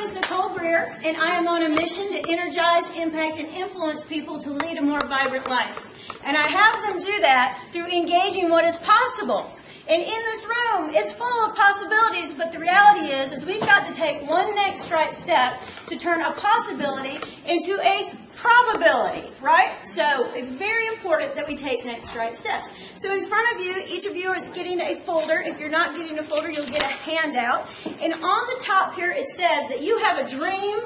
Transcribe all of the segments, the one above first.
name is Nicole Geer, and I am on a mission to energize, impact, and influence people to lead a more vibrant life. And I have them do that through engaging what is possible. And in this room, it's full of possibilities, but the reality is we've got to take one next right step to turn a possibility into a probability, right? So it's very important that we take next right steps. So in front of you, each of you is getting a folder. If you're not getting a folder, you'll get a handout. And on the top here, it says that you have a dream,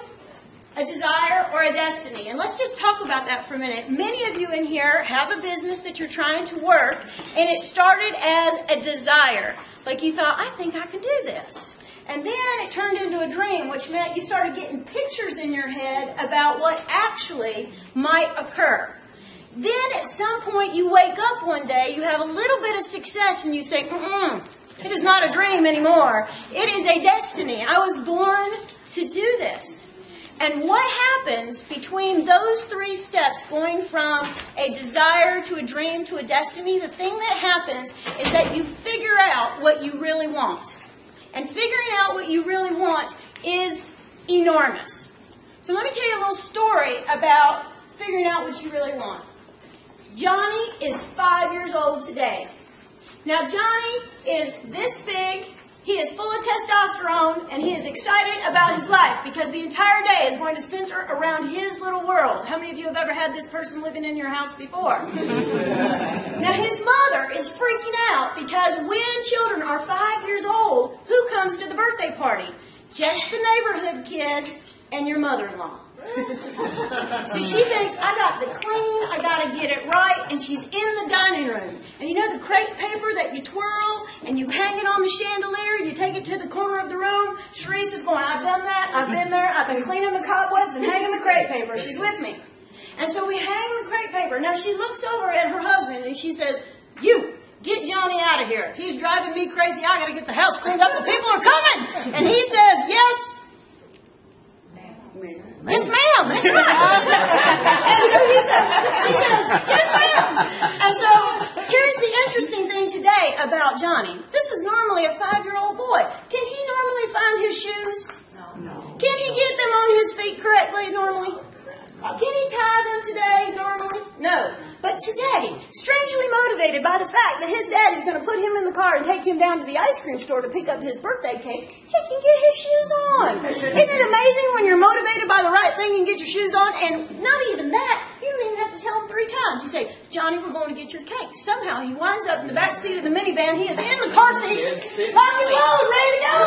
a desire, or a destiny. And let's just talk about that for a minute. Many of you in here have a business that you're trying to work, and it started as a desire. Like you thought, I think I can do this. And then it turned into a dream, which meant you started getting pictures in your head about what actually might occur. Then at some point you wake up one day, you have a little bit of success, and you say, it is not a dream anymore. It is a destiny. I was born to do this. And what happens between those three steps, going from a desire to a dream to a destiny, the thing that happens is that you figure out what you really want. And figuring out what you really want is enormous. So let me tell you a little story about figuring out what you really want. Johnny is 5 years old today. Now Johnny is this big. He is full of testosterone, and he is excited about his life because the entire day is going to center around his little world. How many of you have ever had this person living in your house before? Now, his mother is freaking out because when children are 5 years old, who comes to the birthday party? Just the neighborhood kids and your mother-in-law. So she thinks, I got to clean, I got to get it right, and she's in the dining room. And you know the crepe paper that you twirl, and you hang it on the chandelier, and you take it to the corner of the room? Sharice is going, I've done that, I've been there, I've been cleaning the cobwebs and hanging the crepe paper. She's with me. And so we hang the crepe paper. Now she looks over at her husband, and she says, you, get Johnny out of here. He's driving me crazy. I got to get the house cleaned up. The people are coming. And he says, yes, yes, ma'am, that's right. And so she says, yes, ma'am. And so here's the interesting thing today about Johnny. This is normally a 5-year-old boy. Can he normally find his shoes? No. Can he get them on his feet correctly normally? Can he tie them today normally? No. But today, strangely motivated by the fact that his dad is going to put him in the car and take him down to the ice cream store to pick up his birthday cake, he can get his shoes on. Isn't it amazing when you're motivated by the right thing, you can get your shoes on? And not even that, you don't even have to tell him 3 times. You say, Johnny, we're going to get your cake. Somehow he winds up in the back seat of the minivan. He is in the car seat, lock and load, ready to go.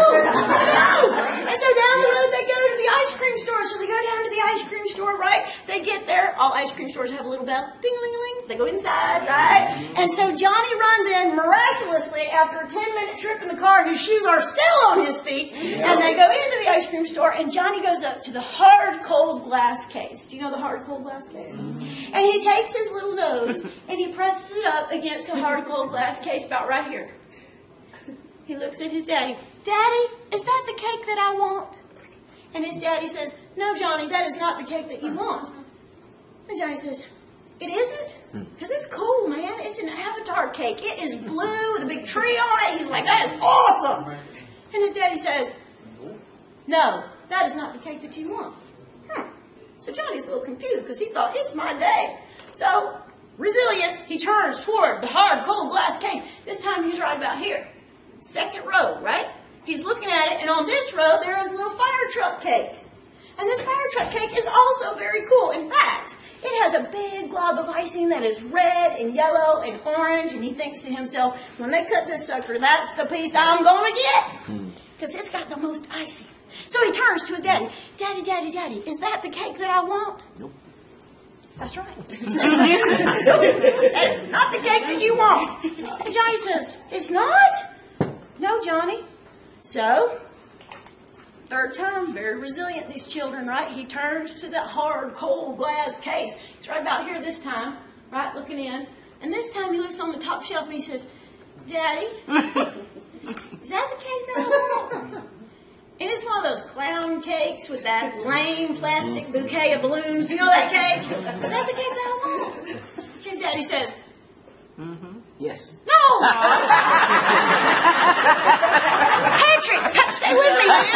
And so down the road they go to the ice cream store. So they go down to the ice cream store, right? They get there. All ice cream stores have a little bell. Ding-a-ling-a-ling. They go inside, right? And so Johnny runs in miraculously after a 10-minute trip in the car. His shoes are still on his feet. And they go into the ice cream store, and Johnny goes up to the hard, cold glass case. Do you know the hard, cold glass case? And he takes his little nose, and he presses it up against the hard, cold glass case about right here. He looks at his daddy. Daddy, is that the cake that I want? And his daddy says, no, Johnny, that is not the cake that you want. And Johnny says, it isn't? Because it's cool, man. It's an avatar cake. It is blue with a big tree on it. He's like, that is awesome. And his daddy says, no, that is not the cake that you want. So Johnny's a little confused because he thought, it's my day. So, resilient, he turns toward the hard, cold glass case. This time he's right about here. 2nd row, right? He's looking at it, and on this row there is a little fire truck cake. And this fire truck cake is also very cool. In fact, it has a big glob of icing that is red and yellow and orange, and he thinks to himself, when they cut this sucker, that's the piece I'm going to get, because it's got the most icing. So he turns to his daddy. Daddy, daddy, daddy, is that the cake that I want? Nope. That's right. That is not the cake that you want. And Johnny says, it's not? No, Johnny. So, 3rd time, very resilient, these children, right? He turns to that hard, cold glass case. He's right about here this time, right, looking in. And this time he looks on the top shelf and he says, Daddy, is that the cake that I want? And it's one of those clown cakes with that lame plastic bouquet of balloons. Do you know that cake? Is that the cake that I want? His daddy says, Yes. No! Patrick, stay with me, man.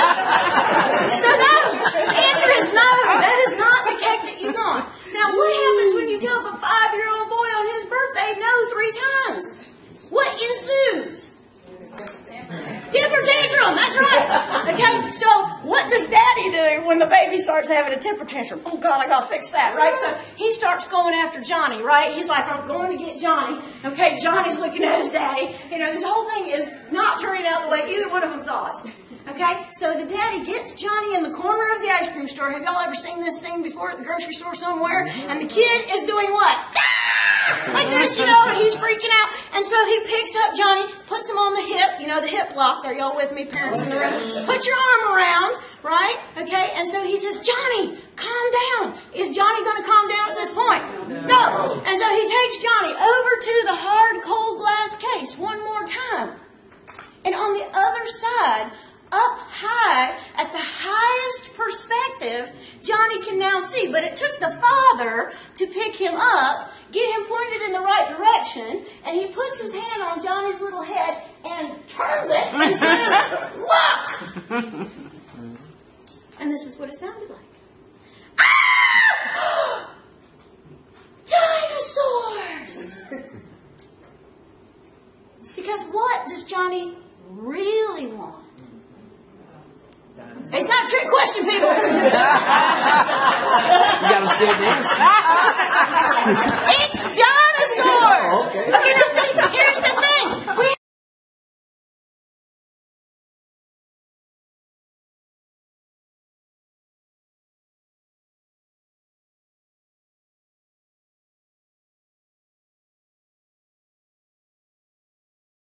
So no, the answer is no. That is not the cake that you want. Now, what happens when you tell a 5-year-old boy on his birthday no 3 times? What ensues? Temper tantrum, that's right. Okay, so what does daddy do when the baby starts having a temper tantrum? Oh God, I gotta fix that, right? So he starts going after Johnny, right? He's like, I'm going to get Johnny. Okay, Johnny's looking at his daddy. You know, this whole thing is not turning out the way either one of them thought. Okay, so the daddy gets Johnny in the corner of the ice cream store. Have y'all ever seen this scene before at the grocery store somewhere? And the kid is doing what? Like this, you know, and he's freaking out. And so he picks up Johnny, puts him on the hip, you know, the hip lock. Are y'all with me, parents in the room? Put your arm around, right? Okay, and so he says, Johnny, calm down. Is Johnny going to calm down at this point? No. And so he takes Johnny over to the hard, cold glass case one more time. And on the other side, up high, at the highest perspective, Johnny can now see. But it took the father to pick him up, get him pointed in the right direction, and he puts his hand on Johnny's little head and turns it and says, look! And this is what it sounded like. Ah! Dinosaurs! Because what does Johnny really want? It's not a trick question, people. You got a scared dance? It's dinosaurs. Okay,